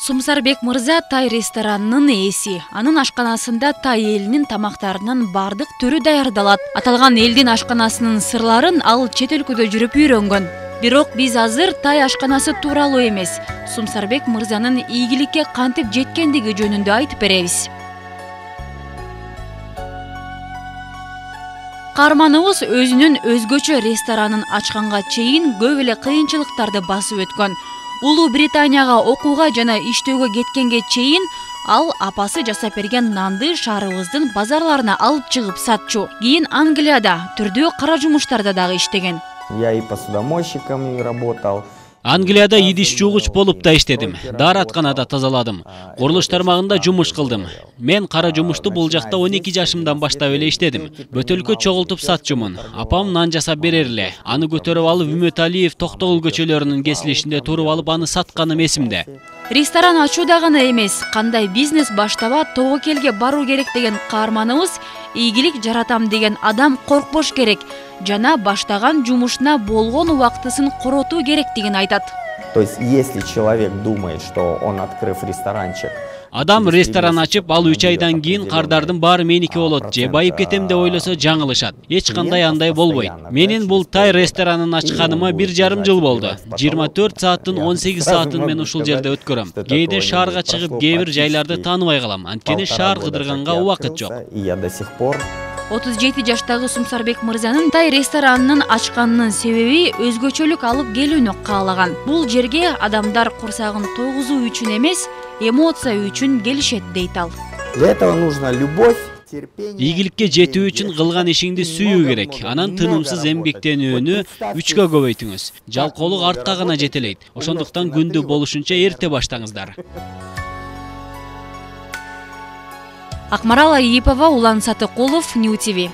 Сумсарбек мырза тай ресторанынын ээси. Анын ашканасында тай элинин тамактарынын бардык түрү даярдалат. Аталган элдин ашканасынын сырларын ал чет өлкөдө жүрүп үйрөнгөн. Бирок биз азыр тай ашканасы тууралуу эмес, Сумсарбек мырзанын ийгиликке кантип жеткендиги жөнүндө айтып беребиз. Каарманыбыз өзүнүн өзгөчө ресторанын ачканга чейин көп эле кыйынчылыктарды басып өткөн. Улуу Британияга окууга жана иштөөгө кеткенге чейин ал апасы жасап берген нанды шаарыбыздын базарларына алып чыгып сатчу. Кийин Англияда түрдүү кара жумуштарда дагы иштеген. Я и посудомойщиком работал. Англияда идиш жуугуч болуп да иштедим. Дааратканада тазаладым. Курулуш тармагында жумуш кылдым. Мен кара жумушту бул жакта 12 жашымдан баштап эле иштедим. Бөтөлкө чогултуп сатчумун. Апам нан жасап берер эле. Аны көтөрүп алып Үмөталиев Токтогул көчөлөрүнүн кесилишинде туруп алып аны сатканым эсимде. Ресторан ачуу гана эмес, кандай бизнес баштаба тобокелге баруу керек деген каарманыбыз ийгилик жаратам деген адам коркпош керек жана баштаган жумушуна болгон убактысын коротуу керектигин айтат. То есть, если человек думает, что он, открыв ресторанчик, Адам ресторан ачып, ал 3 айдан кийин кардардын баары меники болот, же байып кетем деп ойлосо жаңылышат. Эч кандай андай болбойт. Менин бул тай ресторанын ачканыма 1,5 жыл болду. 24 сааттын 18 саатын мен ушул жерде өткөрөм. Кээде шаарга чыгып, кээ бир жайларды тааныбай калам. Анткени шаар кыдырганга убакыт жок. и я до сих пор 37 жаштагы Сумсарбек мырзанын тай ресторанынын ачканынын себеби өзгөчөлүк алып келүүнү каалаган. Бул жерге адамдар курсагын тойгузуу үчүн эмес, эмоция үчүн келишет дейт ал. Для этого нужна любовь, терпение. Ийгиликке жетүү үчүн кылган ишиңди сүйүү керек. Анан тынымсыз эмгектенүүнү 3кө көбөйтүңүз. Жалкоолук артка гана жетелейт. Ошондуктан күндү болушунча эрте баштаңыздар. Акмарал Айипова, Улан Сатыкулов, Нью ТВ.